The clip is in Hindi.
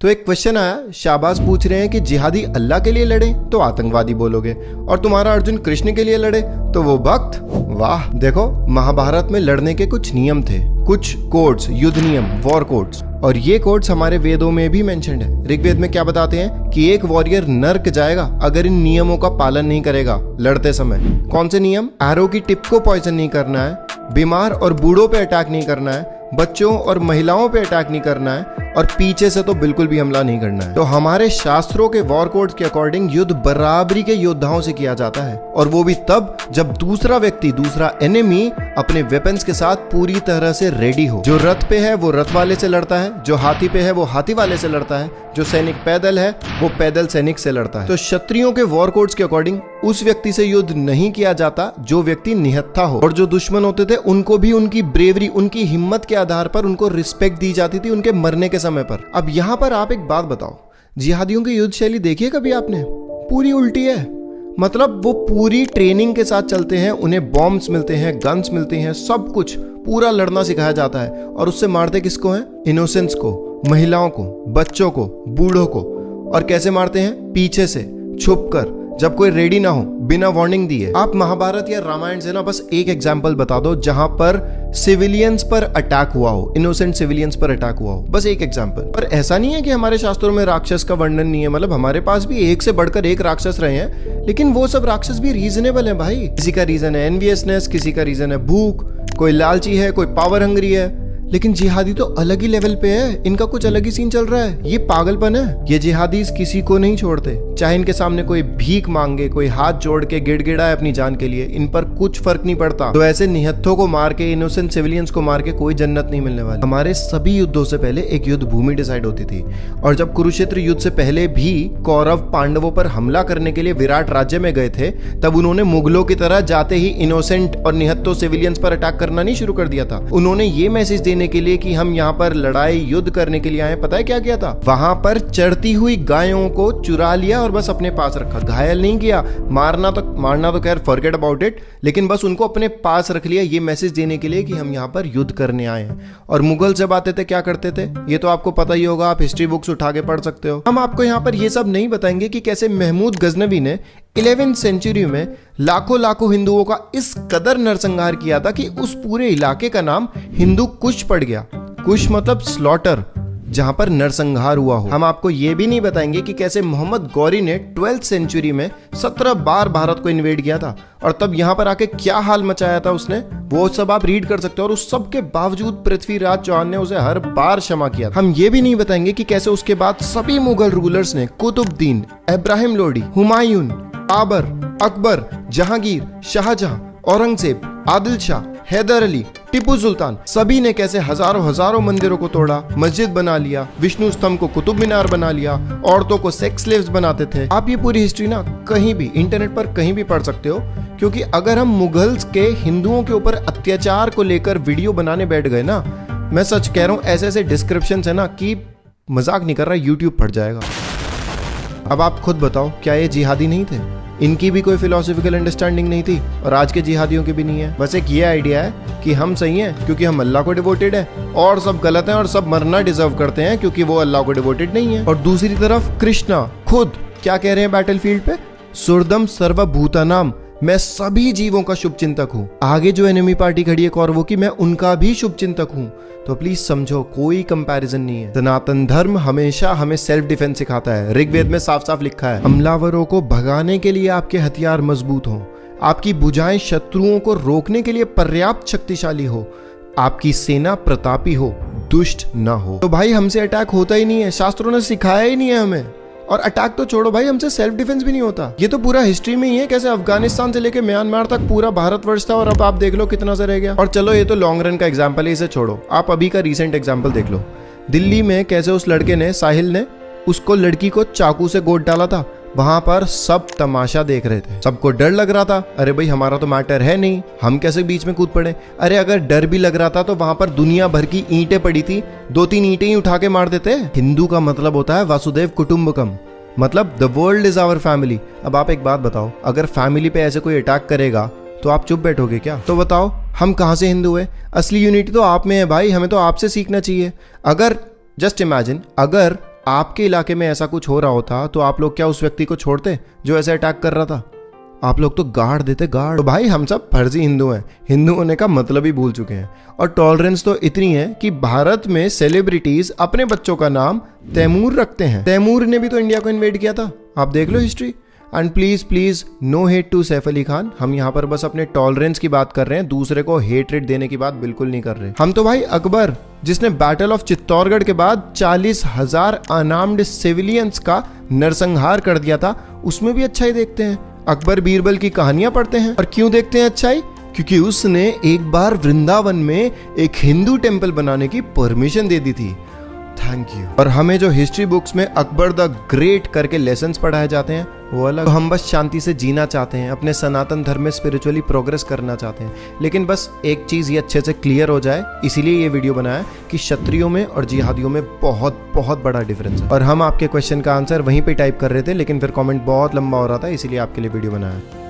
तो एक क्वेश्चन आया, शाहबाज पूछ रहे हैं कि जिहादी अल्लाह के लिए लड़े तो आतंकवादी बोलोगे, और तुम्हारा अर्जुन कृष्ण के लिए लड़े तो वो भक्त। वाह, देखो महाभारत में लड़ने के कुछ नियम थे, कुछ कोड्स, युद्ध नियम, वॉर कोड्स, और ये कोड्स हमारे वेदों में भी मेंशन्ड है। ऋग्वेद में क्या बताते हैं कि एक वॉरियर नर्क जाएगा अगर इन नियमों का पालन नहीं करेगा लड़ते समय। कौन से नियम? एरो की टिप को पॉइजन नहीं करना है, बीमार और बूढ़ों पे अटैक नहीं करना है, बच्चों और महिलाओं पे अटैक नहीं करना है, और पीछे से तो बिल्कुल भी हमला नहीं करना है। तो हमारे शास्त्रों के वॉर कोड्स के अकॉर्डिंग युद्ध बराबरी के योद्धाओं से किया जाता है, और वो भी तब जब दूसरा व्यक्ति, दूसरा एनिमी अपने वेपन्स के साथ पूरी तरह से रेडी हो। जो रथ पे है वो रथ वाले से लड़ता है, जो हाथी पे है वो हाथी वाले से लड़ता है, जो सैनिक पैदल है वो पैदल सैनिक से लड़ता है। तो क्षत्रियों के वॉर कोड्स के अकॉर्डिंग उस व्यक्ति से युद्ध नहीं किया जाता जो व्यक्ति निहत्था हो, और जो दुश्मन होते थे उनको भी उनकी ब्रेवरी, उनकी हिम्मत के आधार पर उनको रिस्पेक्ट दी जाती थी उनके मरने के समय पर। अब यहाँ पर आप एक बात बताओ, जिहादियों की युद्ध शैली देखी है कभी आपने? पूरी उल्टी है। मतलब वो पूरी ट्रेनिंग के साथ चलते हैं, उन्हें बॉम्ब्स मिलते हैं, गन्स मिलते हैं, सब कुछ पूरा लड़ना सिखाया जाता है, और उससे मारते किसको हैं? इनोसेंट्स को, महिलाओं को, बच्चों को, बूढ़ों को। और कैसे मारते हैं? पीछे से छुप कर, जब कोई रेडी ना हो, बिना वार्निंग दिए। आप महाभारत या रामायण से ना बस एक एग्जाम्पल बता दो जहां पर सिविलियंस पर अटैक हुआ हो, इनोसेंट सिविलियंस पर अटैक हुआ हो, बस एक एग्जाम्पल। पर ऐसा नहीं है कि हमारे शास्त्रों में राक्षस का वर्णन नहीं है, मतलब हमारे पास भी एक से बढ़कर एक राक्षस रहे हैं, लेकिन वो सब राक्षस भी रीजनेबल है भाई। किसी का रीजन है एनवियसनेस, किसी का रीजन है भूख, कोई लालची है, कोई पावर हंग्री है। लेकिन जिहादी तो अलग ही लेवल पे है, इनका कुछ अलग ही सीन चल रहा है। ये पागलपन है। ये जिहादीज किसी को नहीं छोड़ते, चाहे इनके सामने कोई भीख मांगे, कोई हाथ जोड़ के गिड़गिड़ाए अपनी जान के लिए, इन पर कुछ फर्क नहीं पड़ता। तो ऐसे निहत्थों को मार के, इनोसेंट सिविलियंस को मार के कोई जन्नत नहीं मिलने वाली। हमारे सभी युद्धों से पहले एक युद्ध भूमि डिसाइड होती थी, और जब कुरुक्षेत्र युद्ध से पहले भी कौरव पांडवों पर हमला करने के लिए विराट राज्य में गए थे, तब उन्होंने मुगलों की तरह जाते ही इनोसेंट और निहत्थों सिविलियंस पर अटैक करना नहीं शुरू कर दिया था। उन्होंने ये मैसेज देने के लिए कि हम यहाँ पर लड़ाई युद्ध करने के लिए आए, पता है क्या किया था? वहां पर चढ़ती हुई गायों को चुरा लिया और बस अपने पास रखा। घायल नहीं किया, मारना तो खैर फॉरगेट अबाउट इट, लेकिन बस उनको अपने पास रख लिया, ये मैसेज देने के लिए कि हम यहाँ पर युद्ध करने आए हैं। और मुगल जब आते थे क्या करते थे, ये तो आपको पता ही होगा, आप हिस्ट्री बुक्स उठा के पढ़ सकते हो। हम आपको यहाँ पर ये सब नहीं बताएंगे कि कैसे महमूद गजनवी ने 11वीं सेंचुरी में लाखों हिंदुओं का इस कदर नरसंहार किया था कि उस पूरे इलाके का नाम हिंदू कुश पड़ गया। कुश मतलब स्लॉटर, जहां पर नरसंहार हुआ हो। हम आपको यह भी नहीं बताएंगे कि कैसे मोहम्मद गौरी ने 12th सेंचुरी में 17 बार भारत को इन्वेड किया था, और तब यहां पर आके क्या हाल मचाया था उसने, वो सब आप रीड कर सकते हो। और उस सब के बावजूद पृथ्वीराज चौहान ने उसे हर बार क्षमा किया। हम ये भी नहीं बताएंगे कि कैसे उसके बाद सभी मुगल रूलर्स ने, कुतुबुद्दीन, इब्राहिम लोडी, हुमायूं, बाबर, अकबर, जहांगीर, शाहजहां, औरंगजेब, आदिल शाह, हैदर अली, टिप्पू सुल्तान, सभी ने कैसे हजारों मंदिरों को तोड़ा, मस्जिद बना लिया, विष्णु स्तंभ को कुतुब मीनार बना लिया, औरतों को सेक्स स्लेव्स बनाते थे। आप ये पूरी हिस्ट्री ना कहीं भी इंटरनेट पर कहीं भी पढ़ सकते हो, क्योंकि अगर हम मुगल्स के हिंदुओं के ऊपर अत्याचार को लेकर वीडियो बनाने बैठ गए ना, मैं सच कह रहा हूँ, ऐसे डिस्क्रिप्शन है ना कि मजाक नहीं कर रहा, यूट्यूब फट जाएगा। अब आप खुद बताओ, क्या ये जिहादी नहीं थे? इनकी भी कोई फिलोसॉफिकल अंडरस्टैंडिंग नहीं थी, और आज के जिहादियों की भी नहीं है। बस एक ये आइडिया है कि हम सही हैं क्योंकि हम अल्लाह को डिवोटेड है, और सब गलत हैं और सब मरना डिजर्व करते हैं क्योंकि वो अल्लाह को डिवोटेड नहीं है। और दूसरी तरफ कृष्णा खुद क्या कह रहे हैं बैटलफील्ड पे? सुरदम सर्वभूतानाम, मैं सभी जीवों का शुभ चिंतक हूँ। आगे जो एनिमी पार्टी खड़ी है कौरवों की, मैं उनका भी शुभ चिंतक हूँ। तो प्लीज समझो, कोई कंपैरिजन नहीं है। सनातन धर्म हमेशा हमें सेल्फ डिफेंस सिखाता है। ऋग्वेद में साफ साफ लिखा है, हमलावरों को भगाने के लिए आपके हथियार मजबूत हो, आपकी भुजाएं शत्रुओं को रोकने के लिए पर्याप्त शक्तिशाली हो, आपकी सेना प्रतापी हो, दुष्ट ना हो। तो भाई हमसे अटैक होता ही नहीं है, शास्त्रों ने सिखाया ही नहीं है हमें। और अटैक तो छोड़ो भाई, हमसे सेल्फ डिफेंस भी नहीं होता। ये तो पूरा हिस्ट्री में ही है, कैसे अफगानिस्तान से लेके म्यांमार तक पूरा भारतवर्ष था, और अब आप देख लो कितना सा रह गया। और चलो ये तो लॉन्ग रन का एग्जांपल है, इसे छोड़ो, आप अभी का रीसेंट एग्जांपल देख लो। दिल्ली में कैसे उस लड़के ने, साहिल ने, उसको लड़की को चाकू से गोद डाला था। वहां पर सब तमाशा देख रहे थे, सबको डर लग रहा था। अरे भाई हमारा तो मैटर है नहीं, हम कैसे बीच में कूद पड़े। अरे अगर डर भी लग रहा था तो वहां पर दुनिया भर की ईंटें पड़ी थी, 2-3 ईंटें ही उठा के मार देते। हिंदू का मतलब होता है वासुदेव कुटुंबकम, मतलब the world is our family. अब आप एक बात बताओ, अगर फैमिली पे ऐसे कोई अटैक करेगा तो आप चुप बैठोगे क्या? तो बताओ हम कहां से हिंदू है? असली यूनिटी तो आप में है भाई, हमें तो आपसे सीखना चाहिए। अगर जस्ट इमेजिन, अगर आपके इलाके में ऐसा कुछ हो रहा होता तो आप लोग क्या उस व्यक्ति को छोड़ते जो ऐसे अटैक कर रहा था? आप लोग तो गाड़ देते, गाड़। तो भाई हम सब फर्जी हिंदू हैं, हिंदू होने का मतलब ही भूल चुके हैं। और टॉलरेंस तो इतनी है कि भारत में सेलिब्रिटीज अपने बच्चों का नाम तैमूर रखते हैं। तैमूर ने भी तो इंडिया को इन्वेड किया था, आप देख लो history. And please please no hate to Saif Ali Khan, हम यहाँ पर बस अपने टॉलरेंस की बात कर रहे हैं, दूसरे को हेटरेट देने की बात बिल्कुल नहीं कर रहे। हम तो भाई अकबर, जिसने बैटल ऑफ चित्तौड़गढ़ के बाद 40,000 अनार्म्ड सिविलियंस का नरसंहार कर दिया था, उसमें भी अच्छाई देखते हैं। अकबर बीरबल की कहानियां पढ़ते हैं। और क्यों देखते हैं अच्छाई? क्योंकि उसने एक बार वृंदावन में एक हिंदू टेम्पल बनाने की परमिशन दे दी थी। Thank you. और हमें जो हिस्ट्री बुक्स में अकबर द ग्रेट करके लेसन्स पढ़ाए जाते हैं वो अलग। तो हम बस शांति से जीना चाहते हैं, अपने सनातन धर्म में स्पिरिचुअली प्रोग्रेस करना चाहते हैं। लेकिन बस एक चीज ये अच्छे से क्लियर हो जाए, इसीलिए ये वीडियो बनाया कि क्षत्रियों में और जिहादियों में बहुत बहुत बड़ा डिफरेंस है। और हम आपके क्वेश्चन का आंसर वहीं पे टाइप कर रहे थे, लेकिन फिर कमेंट बहुत लंबा हो रहा था, इसीलिए आपके लिए वीडियो बनाया।